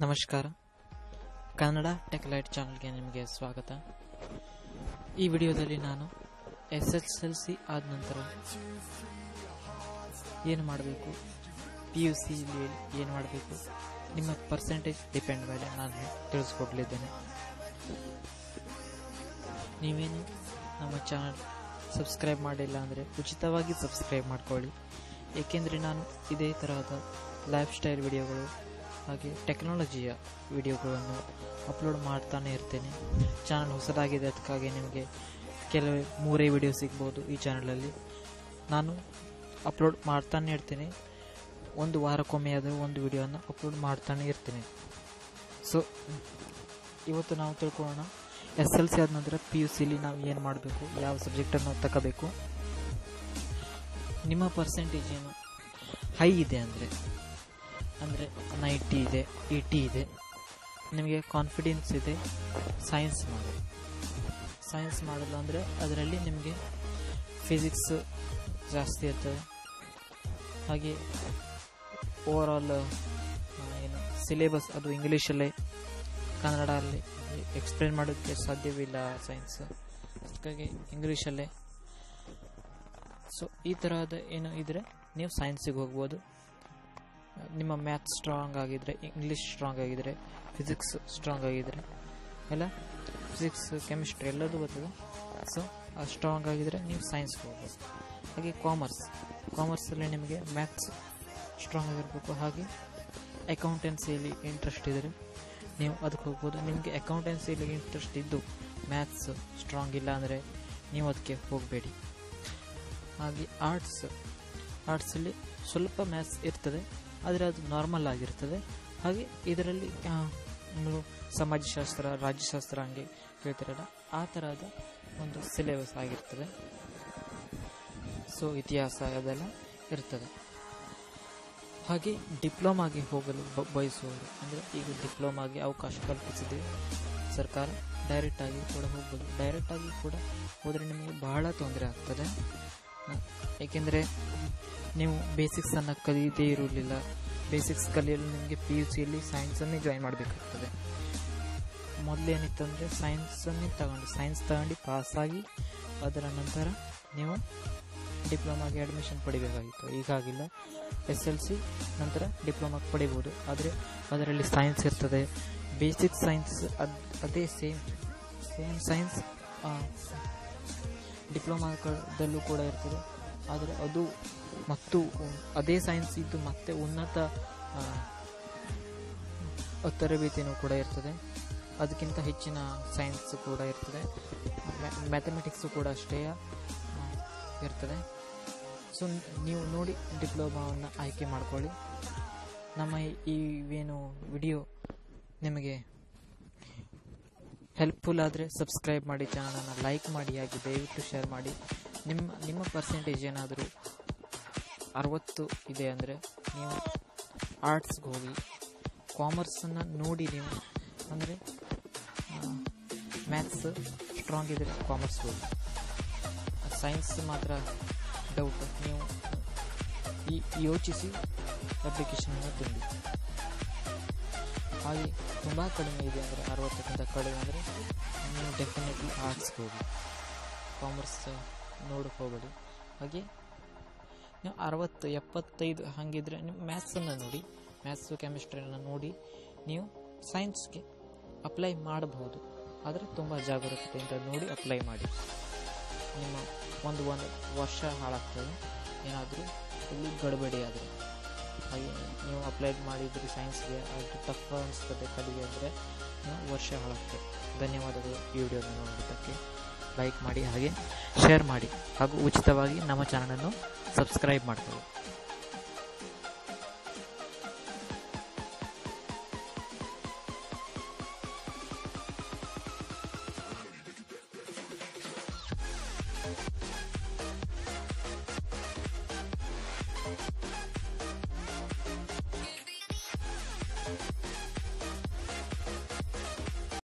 ನಮಸ್ಕಾರ. Kannada tech light ಚಾನಲ್ಗೆ ನಿಮಗೆ ಸ್ವಾಗತ. ಈ ವಿಡಿಯೋದಲ್ಲಿ ನಾನು SSLC ಆದ ನಂತರ ಏನು ಮಾಡಬೇಕು, PUC ಏನು ಮಾಡಬೇಕು, ನಿಮ್ಮ ಪರ್ಸೆಂಟೇಜ್ ಡಿಪೆಂಡ್ ಮೇಲೆ ನಾನು ತಿಳಿಸ್ಕೊಡ್ಲಿದ್ದೇನೆ. ನೀವೇನು ನಮ್ಮ ಚಾನಲ್ ಸಬ್ಸ್ಕ್ರೈಬ್ ಮಾಡಿಲ್ಲ ಅಂದರೆ ಉಚಿತವಾಗಿ ಸಬ್ಸ್ಕ್ರೈಬ್ ಮಾಡ್ಕೊಳ್ಳಿ. ಏಕೆಂದರೆ ನಾನು ಇದೇ ತರಹದ ಲೈಫ್ ಸ್ಟೈಲ್ ವಿಡಿಯೋಗಳು ಹಾಗೆ ಟೆಕ್ನಾಲಜಿಯ ವಿಡಿಯೋಗಳನ್ನು ಅಪ್ಲೋಡ್ ಮಾಡ್ತಾನೆ ಇರ್ತೇನೆ. ಚಾನಲ್ ಹೊಸದಾಗಿದೆ, ಅದಕ್ಕಾಗಿ ನಿಮಗೆ ಕೆಲವೇ 3 ವಿಡಿಯೋ ಸಿಗ್ಬೋದು. ಈ ಚಾನಲಲ್ಲಿ ನಾನು ಅಪ್ಲೋಡ್ ಮಾಡ್ತಾನೆ ಇರ್ತೀನಿ. ಒಂದು ವಾರಕ್ಕೊಮ್ಮೆ ಆದರೂ ಒಂದು ವಿಡಿಯೋನ ಅಪ್ಲೋಡ್ ಮಾಡ್ತಾನೆ ಇರ್ತೀನಿ. ಸೊ ಇವತ್ತು ನಾವು ತಿಳ್ಕೊಳ್ಳೋಣ SLC ಆದ ನಂತರ PUCಲಿ ನಾವು ಏನು ಮಾಡಬೇಕು, ಯಾವ ಸಬ್ಜೆಕ್ಟನ್ನು ತಗೋಬೇಕು. ನಿಮ್ಮ ಪರ್ಸೆಂಟೇಜ್ ಏನು ಹೈ ಇದೆ ಅಂದರೆ 90 ಇದೆ, 80 ಇದೆ, ನಿಮಗೆ ಕಾನ್ಫಿಡೆನ್ಸ್ ಇದೆ, ಸೈನ್ಸ್ ಮಾಡಲ್ಲ ಅಂದರೆ ಅದರಲ್ಲಿ ನಿಮಗೆ ಫಿಸಿಕ್ಸ್ ಜಾಸ್ತಿ ಇರ್ತದೆ. ಹಾಗೆ ಓವರಾಲ್ ಏನು ಸಿಲೆಬಸ್ ಅದು ಇಂಗ್ಲೀಷಲ್ಲೇ, ಕನ್ನಡಲ್ಲಿ ಎಕ್ಸ್ಪ್ಲೇನ್ ಮಾಡೋಕ್ಕೆ ಸಾಧ್ಯವಿಲ್ಲ ಸೈನ್ಸ್, ಅದಕ್ಕಾಗಿ ಇಂಗ್ಲೀಷಲ್ಲೇ. ಸೊ ಈ ತರಹದ ಏನು ಇದ್ದರೆ ನೀವು ಸೈನ್ಸಿಗೆ ಹೋಗ್ಬೋದು. ನಿಮ್ಮ ಮ್ಯಾಥ್ಸ್ ಸ್ಟ್ರಾಂಗ್ ಆಗಿದ್ದರೆ, ಇಂಗ್ಲೀಷ್ ಸ್ಟ್ರಾಂಗ್ ಆಗಿದ್ದರೆ, ಫಿಸಿಕ್ಸ್ ಸ್ಟ್ರಾಂಗ್ ಆಗಿದ್ದರೆ, ಎಲ್ಲ ಫಿಸಿಕ್ಸ್ ಕೆಮಿಸ್ಟ್ರಿ ಎಲ್ಲದೂ ಬರ್ತದೆ. ಸೊ ಅದು ಸ್ಟ್ರಾಂಗ್ ಆಗಿದ್ದರೆ ನೀವು ಸೈನ್ಸ್ಗೆ ಹೋಗ್ಬೋದು. ಹಾಗೆ ಕಾಮರ್ಸಲ್ಲಿ ನಿಮಗೆ ಮ್ಯಾಥ್ಸ್ ಸ್ಟ್ರಾಂಗ್ ಆಗಿರಬೇಕು. ಹಾಗೆ ಅಕೌಂಟೆನ್ಸಿಯಲ್ಲಿ ಇಂಟ್ರೆಸ್ಟ್ ಇದ್ದರೆ ನೀವು ಅದಕ್ಕೆ ಹೋಗ್ಬೋದು. ನಿಮಗೆ ಅಕೌಂಟೆನ್ಸಿಯಲ್ಲಿ ಇಂಟ್ರೆಸ್ಟ್ ಇದ್ದು ಮ್ಯಾಥ್ಸ್ ಸ್ಟ್ರಾಂಗ್ ಇಲ್ಲ ಅಂದರೆ ನೀವು ಅದಕ್ಕೆ ಹೋಗಬೇಡಿ. ಹಾಗೆ ಆರ್ಟ್ಸಲ್ಲಿ ಸ್ವಲ್ಪ ಮ್ಯಾಥ್ಸ್ ಇರ್ತದೆ, ಆದರೆ ಅದು ನಾರ್ಮಲ್ ಆಗಿರ್ತದೆ. ಹಾಗೆ ಇದರಲ್ಲಿ ಸಮಾಜಶಾಸ್ತ್ರ, ರಾಜ್ಯಶಾಸ್ತ್ರ ಹಂಗೆ ಹೇಳ್ತಿರಲ್ಲ, ಆ ಥರದ ಒಂದು ಸಿಲೆಬಸ್ ಆಗಿರ್ತದೆ. ಸೊ ಇತಿಹಾಸ ಅದೆಲ್ಲ ಇರ್ತದೆ. ಹಾಗೆ ಡಿಪ್ಲೊಮಾಗೆ ಹೋಗಲು ಬಯಸುವವರು ಅಂದರೆ ಈಗ ಡಿಪ್ಲೊಮಾಗೆ ಅವಕಾಶ ಕಲ್ಪಿಸಿದೆ ಸರ್ಕಾರ, ಡೈರೆಕ್ಟಾಗಿ ಕೂಡ ಹೋಗ್ಬೋದು. ಡೈರೆಕ್ಟಾಗಿ ಕೂಡ ಹೋದರೆ ನಿಮಗೆ ಬಹಳ ತೊಂದರೆ ಆಗ್ತದೆ. ಏಕೆಂದರೆ ನೀವು ಬೇಸಿಕ್ಸನ್ನು ಕಲಿಯದೇ ಇರಲಿಲ್ಲ. ಬೇಸಿಕ್ಸ್ ಕಲಿಯಲು ನಿಮಗೆ PUCಯಲ್ಲಿ ಸೈನ್ಸನ್ನೇ ಜಾಯಿನ್ ಮಾಡಬೇಕಾಗ್ತದೆ. ಮೊದಲೇನಿತ್ತಂದರೆ ಸೈನ್ಸ್ ತಗೊಂಡು ಪಾಸಾಗಿ ಅದರ ನಂತರ ನೀವು ಡಿಪ್ಲೊಮಾಗೆ ಅಡ್ಮಿಷನ್ ಪಡಿಬೇಕಾಗಿತ್ತು. ಈಗಾಗಿಲ್ಲ. SLC ನಂತರ ಡಿಪ್ಲೊಮಾಗೆ ಪಡಿಬೋದು. ಆದರೆ ಅದರಲ್ಲಿ ಸೈನ್ಸ್ ಇರ್ತದೆ, ಬೇಸಿಕ್ ಸೈನ್ಸ್ ಅದೇ ಸೇಮ್ ಸೈನ್ಸ್ ಡಿಪ್ಲೊಮಾದಲ್ಲೂ ಕೂಡ ಇರ್ತದೆ. ಆದರೆ ಅದು ಮತ್ತು ಅದೇ ಸೈನ್ಸ್ ಇದ್ದು ಮತ್ತೆ ಉನ್ನತ ತರಬೇತಿಯೂ ಕೂಡ ಇರ್ತದೆ. ಅದಕ್ಕಿಂತ ಹೆಚ್ಚಿನ ಸೈನ್ಸ್ ಕೂಡ ಇರ್ತದೆ. ಮ್ಯಾಥಮೆಟಿಕ್ಸು ಕೂಡ ಅಷ್ಟೇ ಇರ್ತದೆ. ಸೊ ನೀವು ನೋಡಿ ಡಿಪ್ಲೊಮಾವನ್ನು ಆಯ್ಕೆ ಮಾಡ್ಕೊಳ್ಳಿ. ನಮ್ಮ ಏನು ವಿಡಿಯೋ ನಿಮಗೆ ಹೆಲ್ಪ್ಫುಲ್ ಆದರೆ ಸಬ್ಸ್ಕ್ರೈಬ್ ಮಾಡಿ, ಚಾನಲನ್ನು ಲೈಕ್ ಮಾಡಿ, ಹಾಗೆ ದಯವಿಟ್ಟು ಶೇರ್ ಮಾಡಿ. ನಿಮ್ಮ ಪರ್ಸೆಂಟೇಜ್ ಏನಾದರೂ 60 ಇದೆ ಅಂದರೆ ನೀವು ಆರ್ಟ್ಸ್ಗೆ ಹೋಗಿ. ಕಾಮರ್ಸನ್ನು ನೋಡಿ ನೀವು, ಅಂದರೆ ಮ್ಯಾಥ್ಸ್ ಸ್ಟ್ರಾಂಗ್ ಇದ್ದರೆ ಕಾಮರ್ಸ್ ಹೋಗಿ. ಸೈನ್ಸ್ ಮಾತ್ರ ಡೌಟ್, ನೀವು ಯೋಚಿಸಿ ಅಪ್ಲಿಕೇಶನನ್ನು ತುಂಬಿ. ಹಾಗೆ ತುಂಬ ಕಡಿಮೆ ಇದೆ ಅಂದರೆ 60ಕ್ಕಿಂತ ಕಡಿಮೆ ಅಂದರೆ ನೀವು ಡೆಫಿನೆಟ್ಲಿ ಆರ್ಟ್ಸ್ಗೆ ಹೋಗಿ, ಕಾಮರ್ಸ್ ನೋಡಕ್ಕೆ ಹೋಗಬೇಡಿ. ಹಾಗೆ ನೀವು 60, 75 ಹಾಗಿದ್ರೆ ನೀವು ಮ್ಯಾಥ್ಸನ್ನು ನೋಡಿ, ಮ್ಯಾಥ್ಸು ಕೆಮಿಸ್ಟ್ರಿಯನ್ನು ನೋಡಿ ನೀವು ಸೈನ್ಸ್ಗೆ ಅಪ್ಲೈ ಮಾಡಬಹುದು. ಆದರೆ ತುಂಬ ಜಾಗರೂಕತೆಯಿಂದ ನೋಡಿ ಅಪ್ಲೈ ಮಾಡಿ. ನಿಮ್ಮ ಒಂದು ವರ್ಷ ಹಾಳಾಗ್ತದೆ ಏನಾದರೂ ಇಲ್ಲಿ ಗಡಬಡಿ ಆದರೆ. ಹಾಗೆ ನೀವು ಅಪ್ಲೈ ಮಾಡಿದ್ರಿ ಸೈನ್ಸ್ಗೆ, ಅದು ಟಫ್ ಅನಿಸ್ತದೆ ಕಲಿಗೆ ಅಂದರೆ ವರ್ಷ ಹಾಳಾಗ್ತದೆ. ಧನ್ಯವಾದಗಳು ಈ ವಿಡಿಯೋನ ನೋಡೋದಕ್ಕೆ. ಲೈಕ್ ಮಾಡಿ, ಹಾಗೆ ಶೇರ್ ಮಾಡಿ, ಹಾಗೂ ಉಚಿತವಾಗಿ ನಮ್ಮ ಚಾನಲನ್ನು ಸಬ್ಸ್ಕ್ರೈಬ್ ಮಾಡ್ಕೊಳ್ಳಿ.